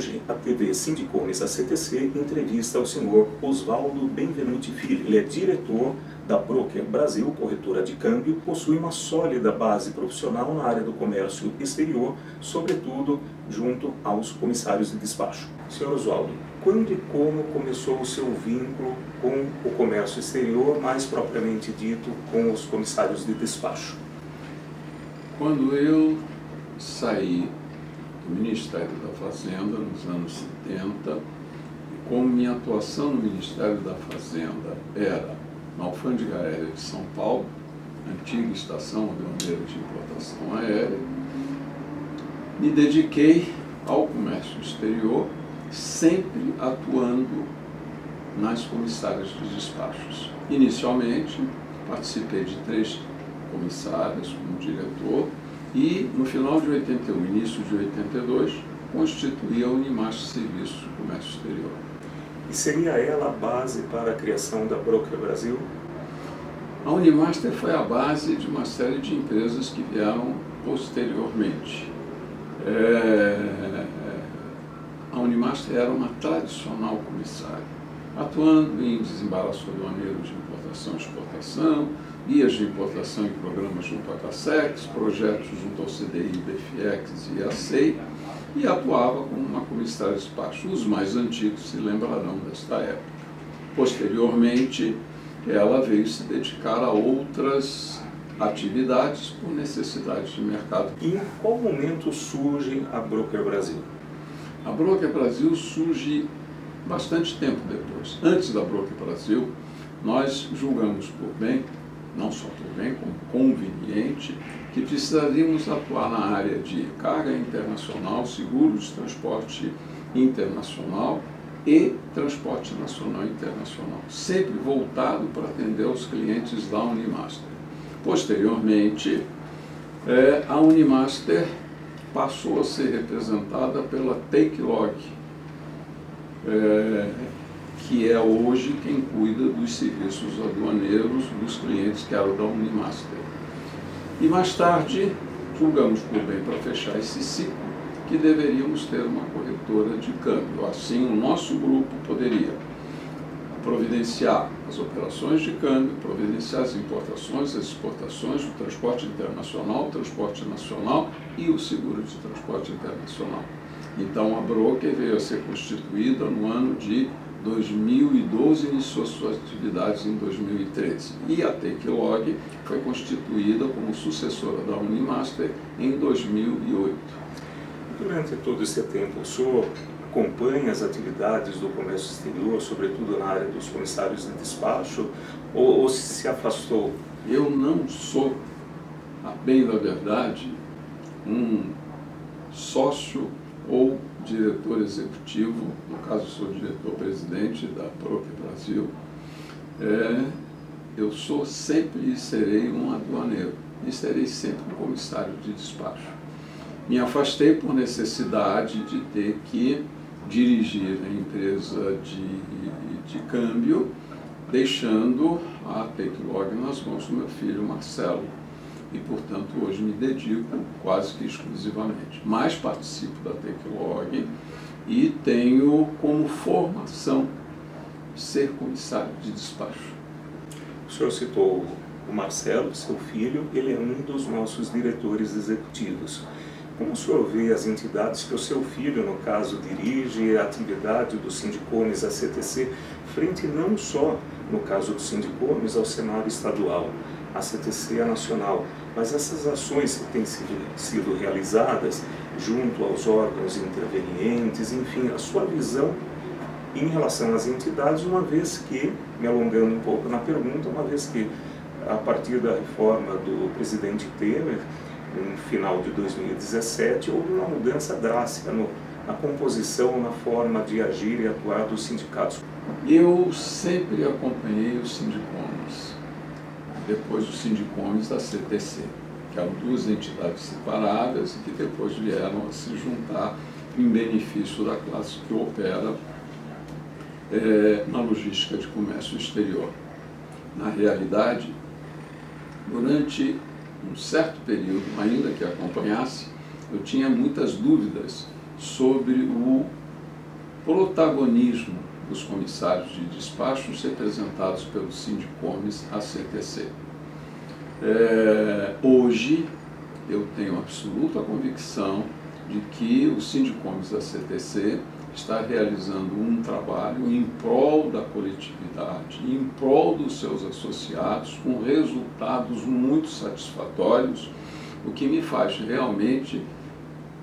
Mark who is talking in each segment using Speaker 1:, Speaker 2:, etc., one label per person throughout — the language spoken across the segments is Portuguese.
Speaker 1: Hoje, a TV Sindicones, a CTC, entrevista o senhor Oswaldo Benvenuti Filho. Ele é diretor da Broker Brasil, corretora de câmbio, possui uma sólida base profissional na área do comércio exterior, sobretudo junto aos comissários de despacho. Senhor Oswaldo, quando e como começou o seu vínculo com o comércio exterior, mais propriamente dito, com os comissários de despacho?
Speaker 2: Quando eu saí do Ministério da Fazenda, nos anos 70, e como minha atuação no Ministério da Fazenda era na Alfândega Aérea de São Paulo, antiga estação aduaneira de importação aérea, me dediquei ao comércio exterior, sempre atuando nas comissárias de despachos. Inicialmente, participei de 3 comissárias como diretor e, no final de 81, início de 82, constituí a Unimaster Serviços de Comércio Exterior.
Speaker 1: E seria ela a base para a criação da Broker Brasil?
Speaker 2: A Unimaster foi a base de uma série de empresas que vieram posteriormente. A Unimaster era uma tradicional comissária, atuando em desembaraço aduaneiro de importação e exportação, guias de importação e programas junto à CASEX, projetos junto ao CDI, BFX e ACEI, e atuava como uma comissária de despacho. Os mais antigos se lembrarão desta época. Posteriormente, ela veio se dedicar a outras atividades por necessidades de mercado.
Speaker 1: E em qual momento surge a Broker Brasil?
Speaker 2: A Broker Brasil surge bastante tempo depois. Antes da Broker Brasil, nós julgamos por bem, não só por bem, como conveniente, que precisaríamos atuar na área de carga internacional, seguro de transporte internacional e transporte nacional e internacional, sempre voltado para atender os clientes da Unimaster. Posteriormente, a Unimaster passou a ser representada pela Takelog, que é hoje quem cuida dos serviços aduaneiros dos clientes que eram da Unimaster. E mais tarde, julgamos por bem, para fechar esse ciclo, que deveríamos ter uma corretora de câmbio. Assim, o nosso grupo poderia providenciar as operações de câmbio, providenciar as importações, as exportações, o transporte internacional, o transporte nacional e o seguro de transporte internacional. Então, a Broker veio a ser constituída no ano de 2012, iniciou suas atividades em 2013. E a Takelog foi constituída como sucessora da Unimaster em 2008.
Speaker 1: Durante todo esse tempo, o senhor acompanha as atividades do comércio exterior, sobretudo na área dos comissários de despacho, ou se afastou?
Speaker 2: Eu não sou, a bem da verdade, um sócio ou diretor executivo, no caso sou diretor-presidente da Broker Brasil. Eu sou sempre e serei um aduaneiro, e serei sempre um comissário de despacho. Me afastei por necessidade de ter que dirigir a empresa de câmbio, deixando a Takelog nas mãos do meu filho Marcelo. E, portanto, hoje me dedico quase que exclusivamente. Mas participo da Takelog e tenho como formação ser comissário de despacho.
Speaker 1: O senhor citou o Marcelo, seu filho, ele é um dos nossos diretores executivos. Como o senhor vê as entidades que o seu filho, no caso, dirige, a atividade do Sindicones, a CTC, frente não só, no caso do Sindicones, ao cenário estadual, a CTC é nacional, mas essas ações que têm sido realizadas junto aos órgãos intervenientes, enfim, a sua visão em relação às entidades, uma vez que, me alongando um pouco na pergunta, uma vez que, a partir da reforma do presidente Temer, no final de 2017, houve uma mudança drástica na composição, na forma de agir e atuar dos sindicatos.
Speaker 2: Eu sempre acompanhei os Sindicones, depois os Sindicones da CTC, que eram 2 entidades separadas e que depois vieram a se juntar em benefício da classe que opera na logística de comércio exterior. Na realidade, durante um certo período, ainda que acompanhasse, eu tinha muitas dúvidas sobre o protagonismo dos comissários de despachos representados pelo Sindicomes ACTC. Hoje, eu tenho absoluta convicção de que o Sindicomes ACTC está realizando um trabalho em prol da coletividade, em prol dos seus associados, com resultados muito satisfatórios, o que me faz realmente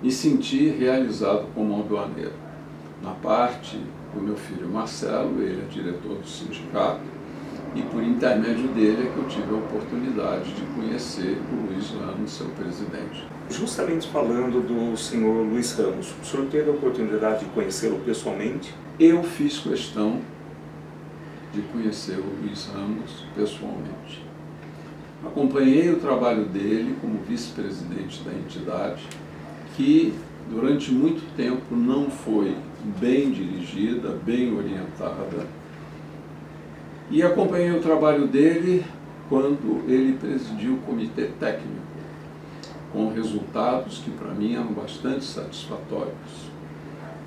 Speaker 2: me sentir realizado como aduaneiro. Na parte do meu filho Marcelo, ele é diretor do sindicato, e por intermédio dele é que eu tive a oportunidade de conhecer o Luiz Ramos, seu presidente.
Speaker 1: Justamente falando do senhor Luiz Ramos, o senhor teve a oportunidade de conhecê-lo pessoalmente?
Speaker 2: Eu fiz questão de conhecer o Luiz Ramos pessoalmente. Acompanhei o trabalho dele como vice-presidente da entidade, que durante muito tempo não foi bem dirigida, bem orientada, e acompanhei o trabalho dele quando ele presidiu o comitê técnico, com resultados que para mim eram bastante satisfatórios.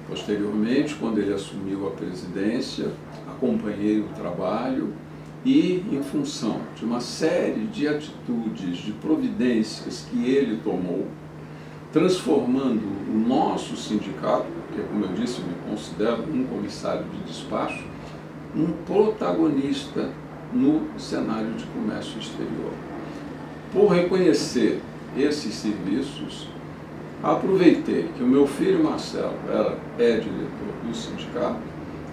Speaker 2: Posteriormente, quando ele assumiu a presidência, acompanhei o trabalho e, em função de uma série de atitudes, de providências que ele tomou, transformando o nosso sindicato, porque, como eu disse, eu me considero um comissário de despacho, um protagonista no cenário de comércio exterior. Por reconhecer esses serviços, aproveitei que o meu filho Marcelo é diretor do sindicato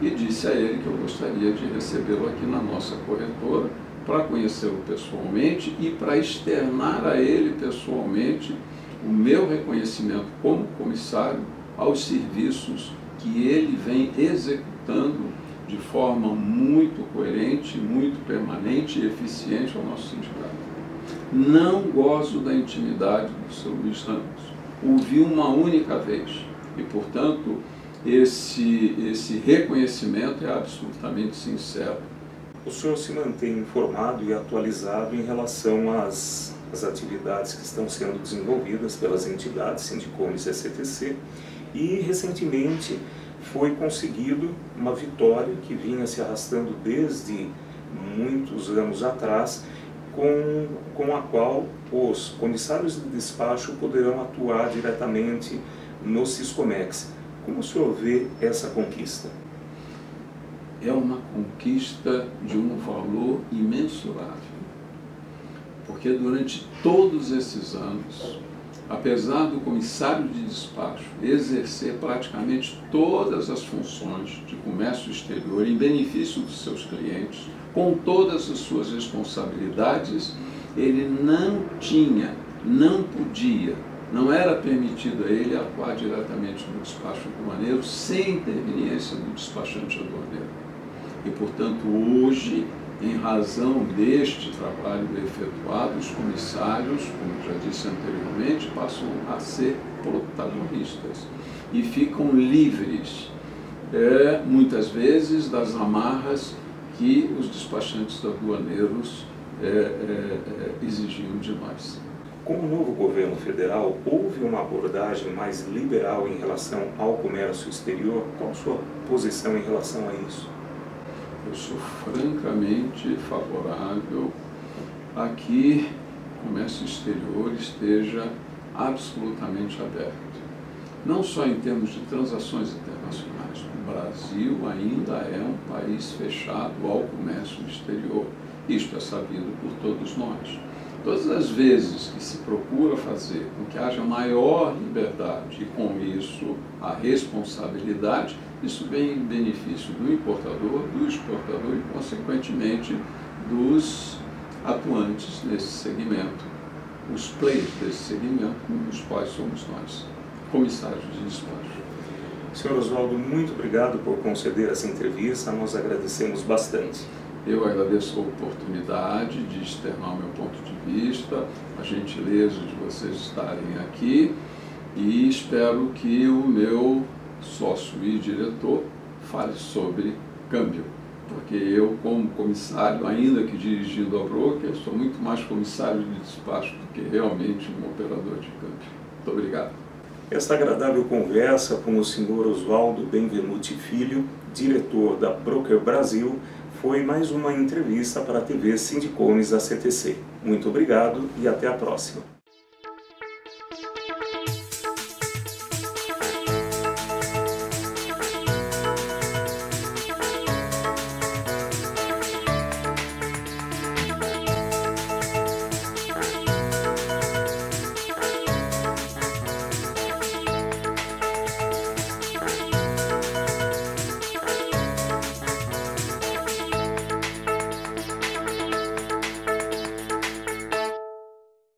Speaker 2: e disse a ele que eu gostaria de recebê-lo aqui na nossa corretora para conhecê-lo pessoalmente e para externar a ele pessoalmente o meu reconhecimento como comissário aos serviços que ele vem executando de forma muito coerente, muito permanente e eficiente ao nosso sindicato. Não gozo da intimidade do seu Luiz Ramos. O vi uma única vez e, portanto, esse reconhecimento é absolutamente sincero.
Speaker 1: O senhor se mantém informado e atualizado em relação às atividades que estão sendo desenvolvidas pelas entidades Sindicomes e ACTC, e recentemente foi conseguido uma vitória que vinha se arrastando desde muitos anos atrás, com a qual os comissários de despacho poderão atuar diretamente no Siscomex. Como o senhor vê essa conquista?
Speaker 2: É uma conquista de um valor imensurável, porque durante todos esses anos, apesar do comissário de despacho exercer praticamente todas as funções de comércio exterior em benefício dos seus clientes, com todas as suas responsabilidades, ele não tinha, não podia, não era permitido a ele atuar diretamente no despacho aduaneiro sem interveniência do despachante aduaneiro. E, portanto, hoje, em razão deste trabalho efetuado, os comissários, como já disse anteriormente, passam a ser protagonistas e ficam livres, muitas vezes, das amarras que os despachantes aduaneiros exigiam de nós.
Speaker 1: Com o novo governo federal, houve uma abordagem mais liberal em relação ao comércio exterior? Qual a sua posição em relação a isso?
Speaker 2: Eu sou francamente favorável a que o comércio exterior esteja absolutamente aberto. Não só em termos de transações internacionais. O Brasil ainda é um país fechado ao comércio exterior. Isto é sabido por todos nós. Todas as vezes que se procura fazer com que haja maior liberdade e, com isso, a responsabilidade, isso vem em benefício do importador, do exportador e, consequentemente, dos atuantes nesse segmento, os players desse segmento, dos quais somos nós, comissários de despacho.
Speaker 1: Senhor Oswaldo, muito obrigado por conceder essa entrevista, nós agradecemos bastante.
Speaker 2: Eu agradeço a oportunidade de externar o meu ponto de vista, a gentileza de vocês estarem aqui e espero que o meu sócio e diretor fale sobre câmbio, porque eu, como comissário, ainda que dirigindo a broker, sou muito mais comissário de despacho do que realmente um operador de câmbio. Muito obrigado.
Speaker 1: Esta agradável conversa com o Sr. Oswaldo Benvenuti Filho, diretor da Broker Brasil, foi mais uma entrevista para a TV Sindicones ACTC. Muito obrigado e até a próxima.